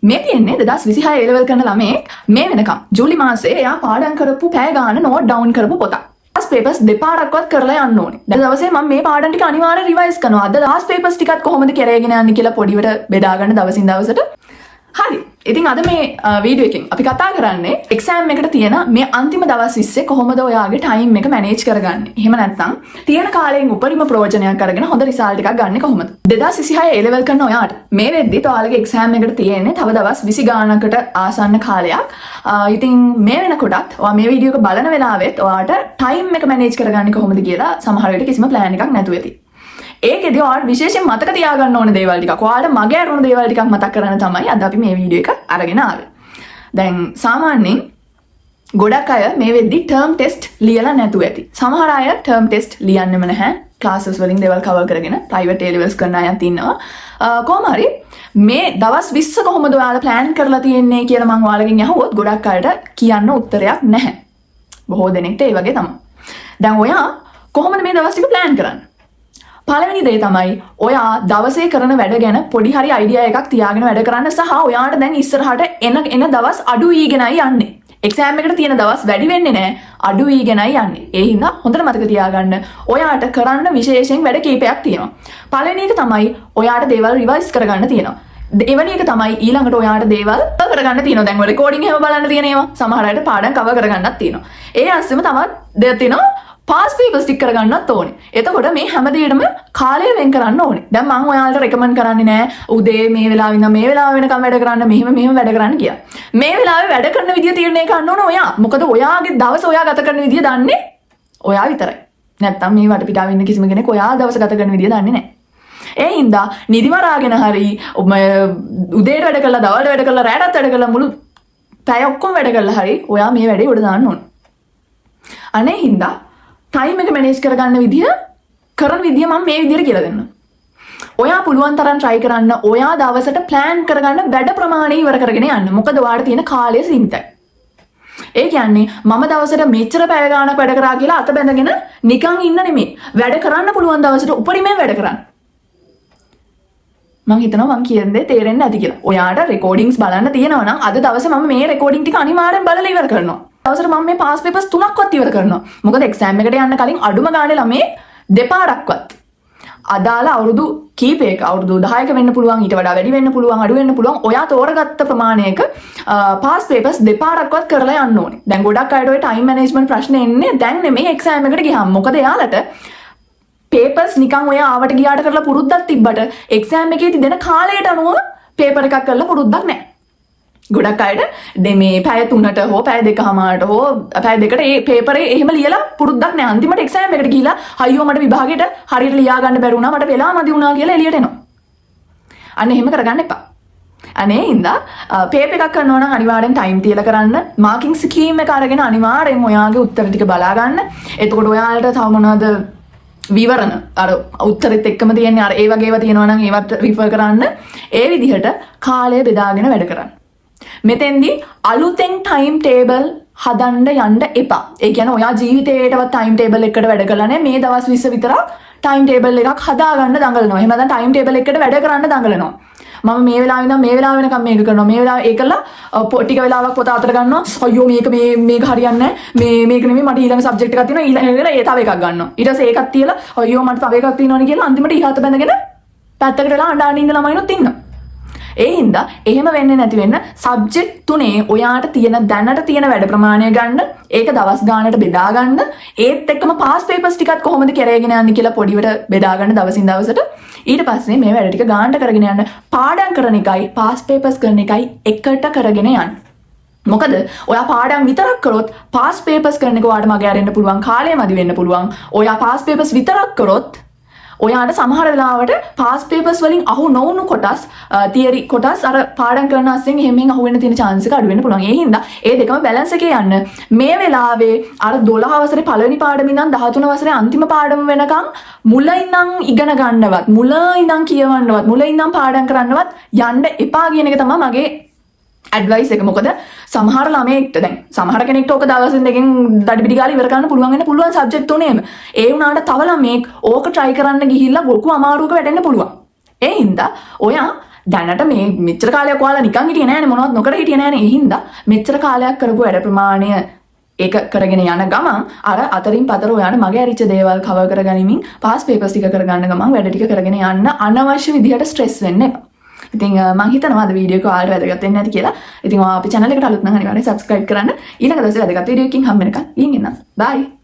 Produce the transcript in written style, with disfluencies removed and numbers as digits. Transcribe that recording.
මේ තියෙන්නේ 2026 A level කරන ළමයෙක් මේ වෙනකම් ජූලි මාසේ එයා පාඩම් කරපු පැය ගාන නෝට් ඩවුන් කරපු පොතක්. ලාස්ට් පේපර්ස් දෙපාරක්වත් කරලා යන්න ඕනේ. දැන් දවසේ මම මේ පාඩම් ටික අනිවාර්යෙන් රිවයිස් කරනවා. අද ලාස්ට් පේපර්ස් ටිකත් කොහොමද කරගෙන යන්නේ කියලා පොඩිවට බෙදා ගන්න දවසින් දවසට. හරි. ඉතින් අද මේ වීඩියෝ එකෙන් අපි කතා කරන්නේ එක්සෑම් එකට තියෙන මේ අන්තිම දවස් 20 කොහොමද ඔයාගේ ටයිම් එක මැනේජ් කරගන්නේ. එහෙම නැත්නම් තියෙන කාලයෙන් උපරිම ප්‍රයෝජනයක් අරගෙන හොඳ රිසල්ට් එකක් ගන්න කොහොමද? 2026 A level කරන ඔයාට මේ වෙද්දිත් ඔයාලගේ එක්සෑම් එකට තියෙන්නේ තව දවස් 20 ගානකට ආසන්න කාලයක්. ඉතින් මේ වෙනකොටත් ඔයා මේ වීඩියෝ එක බලන වෙලාවෙත් ඔයාට ටයිම් එක මැනේජ් කරගන්නේ කොහොමද කියලා සමහර වෙලට කිසිම ප්ලෑන් එකක් නැතුව ඇති. ඒකෙදි ඔයාලට විශේෂයෙන් මතක තියාගන්න ඕන දේවල් ටිකක් ඔයාලට මගේ අරුණ දේවල් ටිකක් මතක් කරගන්න තමයි අද අපි මේ වීඩියෝ එක අරගෙන ආවේ. දැන් සාමාන්‍යයෙන් ගොඩක් අය මේ වෙද්දි ටර්ම් ටෙස්ට් ලියලා නැතුව ඇති. සමහර අය ටර්ම් ටෙස්ට් ලියන්නෙම නැහැ. ක්ලාසස් වලින් දේවල් කවර් කරගෙන ප්‍රයිවට් A levels කරන අයත් ඉන්නවා. කොහොම හරි මේ දවස් 20 කොහොමද ඔයාලා ප්ලෑන් කරලා තියෙන්නේ කියලා මම ඔයාලගෙන් අහුවොත් ගොඩක් අයට කියන්න උත්තරයක් නැහැ. බොහෝ දෙනෙක්ට ඒ වගේ තමයි. දැන් ඔයා කොහොමද මේ දවස් ටික ප්ලෑන් කරන්නේ? පළවෙනි දේ තමයි ඔයා දවසේ කරන වැඩ ගැන පොඩි හරි අයිඩියා එකක් තියාගෙන වැඩ කරන්න සහ ඔයාට දැන් ඉස්සරහට එන දවස් අඩු වීගෙනයි යන්නේ. එක්සෑම් එකට තියෙන දවස් වැඩි වෙන්නේ නැහැ, අඩු වීගෙනයි යන්නේ. ඒ හින්දා හොඳට මතක තියාගන්න ඔයාට කරන්න විශේෂයෙන් වැඩ කීපයක් තියෙනවා. පළවෙනි එක තමයි ඔයාට දේවල් රිවයිස් කරගන්න තියෙනවා. එවැනි එක තමයි ඊළඟට ඔයාට දේවල් කරගන්න තියෙනවා. දැන් ඔය රෙකෝඩින් එහෙම බලන්න තියෙන ඒවා සමහර අයට පාඩම් කවර් කරගන්නත් තියෙනවා. ඒ අස්සෙම තවත් දෙයක් තියෙනවා. පාස් පේපර්ස් ටික කරගන්නත් ඕනේ. එතකොට මේ හැම දෙයකටම කාලය වෙන් කරන්න ඕනේ. දැන් මම ඔයාලට රෙකමන්ඩ් කරන්නේ නෑ උදේ මේ වෙලාවෙ ඉඳන් මේ වෙලාව වෙනකම් වැඩ කරන්න මෙහෙම වැඩ කරන්න කියලා. මේ වෙලාවේ වැඩ කරන විදිය තීරණය කරන්න ඕනේ ඔයා. මොකද ඔයාගේ දවස ඔයා ගත කරන විදිය දන්නේ ඔයා විතරයි. නැත්තම් මේ වටපිටාවේ ඉන්න කිසිම කෙනෙක් ඔයා දවස ගත කරන විදිය දන්නේ නෑ. ඒ හින්දා නිදිමරාගෙන හරි උදේට වැඩ කරලා දවල්ට වැඩ කරලා රැටත් වැඩ කරලා මුළු පැය ඔක්කොම වැඩ කරලා හරි ඔයා මේ වැඩේ උඩ දාන්න ඕනේ. අනේ හින්දා ටයිම් එක මැනේජ් කරගන්න විදිය කරන විදිය මම මේ විදියට කියලා දෙන්නම්. ඔයා පුළුවන් තරම් try කරන්න ඔයා දවසට plan කරගන්න වැඩ ප්‍රමාණය ඉවර කරගෙන යන්න. මොකද ඔයාට තියෙන කාලය සීමිතයි. ඒ කියන්නේ මම දවසට මෙච්චර පැය ගාණක් වැඩ කරා කියලා අත බැඳගෙන නිකන් ඉන්න නෙමෙයි. වැඩ කරන්න පුළුවන් දවසට උපරිමයෙන් වැඩ කරන්න. මම හිතනවා මම කියන දේ තේරෙන්නේ නැති කියලා. ඔයාට රෙකෝඩින්ග්ස් බලන්න තියෙනවා නම් අද දවසේ මම මේ රෙකෝඩින් ටික අනිවාර්යෙන් බලලා ඉවර කරනවා. දවසට මම මේ පාස් පේපර්ස් 3ක්වත් ඉවර කරනවා. මොකද එක්සෑම් එකට යන්න කලින් අඩුම ගානේ ළමේ දෙපාරක්වත් අදාළ අවුරුදු කීපයක අවුරුදු 10ක වෙන්න පුළුවන්, ඊට වඩා වැඩි වෙන්න පුළුවන්, අඩු වෙන්න පුළුවන්. ඔයා තෝරගත්ත ප්‍රමාණයක පාස් පේපර්ස් දෙපාරක්වත් කරලා යන්න ඕනේ. දැන් ගොඩක් අයට ඔය ටයිම් මැනේජ්මන්ට් ප්‍රශ්න එන්නේ දැන් නෙමෙයි එක්සෑම් එකට ගියාම. මොකද එයාලට පේපර්ස් නිකන් ඔය ආවට ගියාට කරලා පුරුද්දක් තිබ්බට එක්සෑම් එකේදී දෙන කාලයට අනුව පේපර් එකක් කරලා පුරුද්දක් නැහැ. ගොඩක් අයට මේ පැය 3ට හෝ පැය 2කමාරට හෝ පැය 2කට ඒ පේපරේ එහෙම ලියලා පුරුද්දක් නැහැ. අන්තිමට එක්සෑම් එකට ගිහිලා අයියෝ මට විභාගෙට හරියට ලියා ගන්න බැරි වුණා, මට වෙලා මදි වුණා කියලා එළියට එනවා. අන්න එහෙම කරගන්න එපා. අනේ හින්දා පේපර් එකක් කරනවා නම් අනිවාර්යෙන් ටයිම් තියලා කරන්න. මාකින් ස්කීම් එක අරගෙන අනිවාර්යෙන් ඔයාගේ උත්තර ටික බලා ගන්න. එතකොට ඔයාලට තව මොනවද විවරණ අර උත්තරෙත් එක්කම තියෙන්නේ අර ඒ වගේ ඒවා තියෙනවා නම් ඒවත් රිෆර් කරන්න. ඒ විදිහට කාලය බෙදාගෙන වැඩ කරන්න. මෙතෙන්දී අලුතෙන් ටයිම් ටේබල් හදන්න යන්න එපා. ඒ කියන්නේ ඔයා ජීවිතේටවත් ටයිම් ටේබල් එකකට වැඩ කරලා නැහැ. මේ දවස් 20 විතරක් ටයිම් ටේබල් එකක් හදාගන්න දඟලනවා. එහෙම නැත්නම් ටයිම් ටේබල් එකකට වැඩ කරන්න දඟලනවා. මම මේ වෙලාවෙ ඉඳන් මේ වෙලාව වෙනකම් මේක කරනවා. මේ වෙලාව ඒකලා ටික වෙලාවක් පොත අතට ගන්නවා. අයියෝ මේක හරියන්නේ නැහැ. මේක නෙමෙයි මට ඊළඟ සබ්ජෙක්ට් එකක් තියෙනවා. ඊළඟට ඒ තව එකක් ගන්නවා. ඊට පස්සේ ඒකත් තියලා අයියෝ මට තව එකක් තියෙනවනේ කියලා අන්තිමට ඉහත බැඳගෙන පැත්තකට වෙලා අඬන ඉන්න ළමයිනුත් ඉන්නවා. ඒ හින්දා එහෙම වෙන්නේ නැති වෙන්න සබ්ජෙක්ට් 3 ඔයාට තියෙන දැනට තියෙන වැඩ ප්‍රමාණය ගන්න, ඒක දවස් ගානකට බෙදා ගන්න, ඒත් එක්කම පාස් පේපර්ස් ටිකත් කොහොමද කරගෙන යන්නේ කියලා පොඩිවට බෙදා ගන්න දවසින් දවසට. ඊට පස්සේ මේ වැඩ ටික ගානට කරගෙන යන්න. පාඩම් කරන එකයි පාස් පේපර්ස් කරන එකයි එකට කරගෙන යන්න. මොකද ඔයා පාඩම් විතරක් කරොත් පාස් පේපර්ස් කරන එක ඔයාට මගේ අරින්න පුළුවන්, කාලය මදි වෙන්න පුළුවන්. ඔයා පාස් පේපර්ස් විතරක් කරොත් ඔයාට සමහර වෙලාවට පාස් පේපර්ස් වලින් අහු නොවුණු කොටස් තියරි කොටස් අර පාඩම් කරන අස්සෙන් එහෙම අහු වෙන්න තියෙන chance එක අඩු වෙන්න පුළුවන්. ඒ හින්දා ඒ දෙකම බැලන්ස් එකේ යන්න. මේ වෙලාවේ අර 12 වසරේ පළවෙනි පාඩම ඉඳන් 13 වසරේ අන්තිම පාඩම වෙනකම් මුල ඉඳන් ඉගෙන ගන්නවත්, මුල ඉඳන් කියවන්නවත්, මුල ඉඳන් පාඩම් කරන්නවත් යන්න එපා කියන එක තමයි මගේ ඇඩ්වයිස් එක. මොකද සමහර ළමයෙක්ට දැන් සමහර කෙනෙක්ට ඕක දවසින් දෙකෙන් දඩි පිටි ගාලා ඉවර කරන්න පුළුවන් වෙන පුළුවන් සබ්ජෙක්ට් තුනේම. ඒ වුණාට තව ළමයෙක් ඕක try කරන්න ගිහිල්ලා ලොකු අමාරුවක වැටෙන්න පුළුවන්. ඒ හින්දා ඔයා දැනට මේ මෙච්චර කාලයක් ඔයාලා නිකන් හිටියේ නෑනේ මොනවත් නොකර හිටියේ නෑනේ. ඒ හින්දා මෙච්චර කාලයක් කරපු වැඩ ප්‍රමාණය ඒක කරගෙන යන ගමන් අර අතරින් පතර ඔයාට මගේ ඇරිච්ච දේවල් කවර් කරගනිමින් පාස් පේපර්ස් ටික කරගන්න ගමන් වැඩ ටික කරගෙන යන්න අනවශ්‍ය විදිහට ස්ට්‍රෙස් වෙන්න එපා. ඉතින් මම හිතනවා අද වීඩියෝ එක ඔයාලට වැදගත් වෙන්නේ නැති කියලා. ඉතින් ඔයා අපේ channel එකට අලුත් නම් අනිවාර්යෙන් subscribe කරන්න. ඊළඟ දවසේ වැදගත් වීඩියෝ එකකින් හම්බ වෙනකන් ගිහින් එන්න. bye.